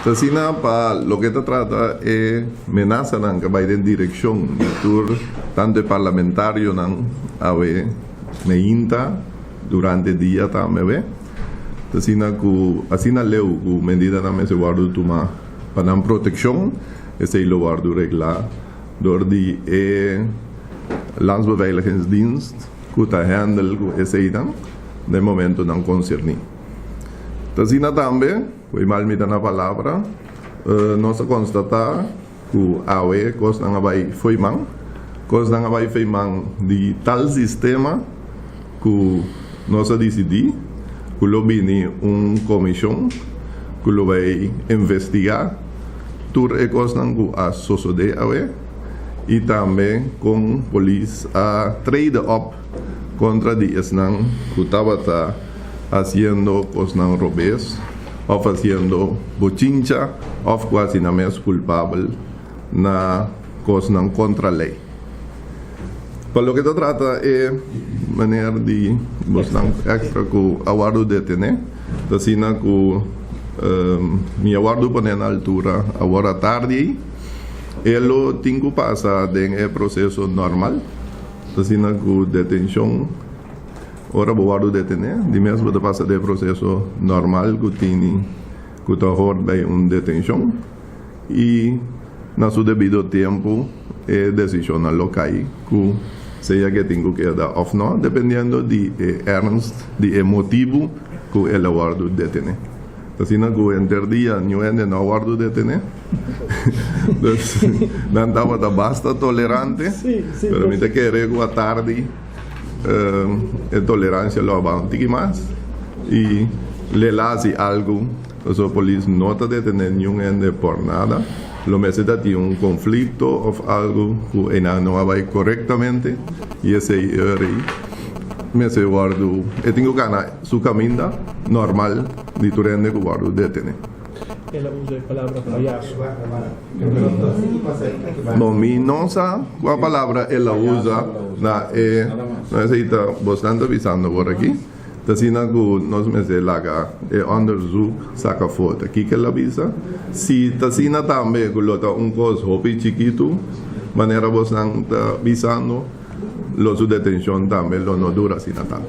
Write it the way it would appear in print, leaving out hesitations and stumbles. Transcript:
Entonces, para lo que se trata es amenaza que va en dirección de tanto parlamentario a ver meinta durante el día también. Entonces, así na leu medida na se guardo toma para protección ese lo guardo regla door die Landsbeveiligingsdienst que handle ese dan de momento dan concerni. Entonces, también foi mal me na palavra nós constatar que a UE costa nga vai foi man de tal sistema que nós decidi que lo vini comissão que lo vai investigar tur e costan que a sociedade a UE e também com polícia a trade up contra de esnan que estava haciendo cosnan robes o haciendo bochincha o quasi na mes culpable na cosnan contra a lei. Para lo que se trata es maneira de bastante extra que aguardo detener, assim que me aguardo poner na altura agora tarde, ele tem que passar em processo normal, assim que detenção ora aguardo detener, de mesmo de passar de processo normal que tem que está bem detenção e na seu devido tempo decisão local que seja que tenho que dar ou não, dependendo de ernst, de motivo que ele aguardo detener. Assim que entre dia não aguardo detener, não estava bastante tolerante, mas me que rego a tarde a tolerância lo avanti mais e le lasi algo, a polícia não está detener ninguém por nada. Lo mese dati conflitto o algo que não vai corretamente e esse mese guardo e tenho que na su caminho normal de turende que guardo detener. Ela usa a palavra palhaço. Bom, mi não sabe qual palavra ela usa na nós está bastante avisando por aqui. Assim que nós me laga onderzoek saca foto aqui que ela avisa se assim também que coisa hobby chiquito maneira bastante avisando los detención também lo no dura assim tanto.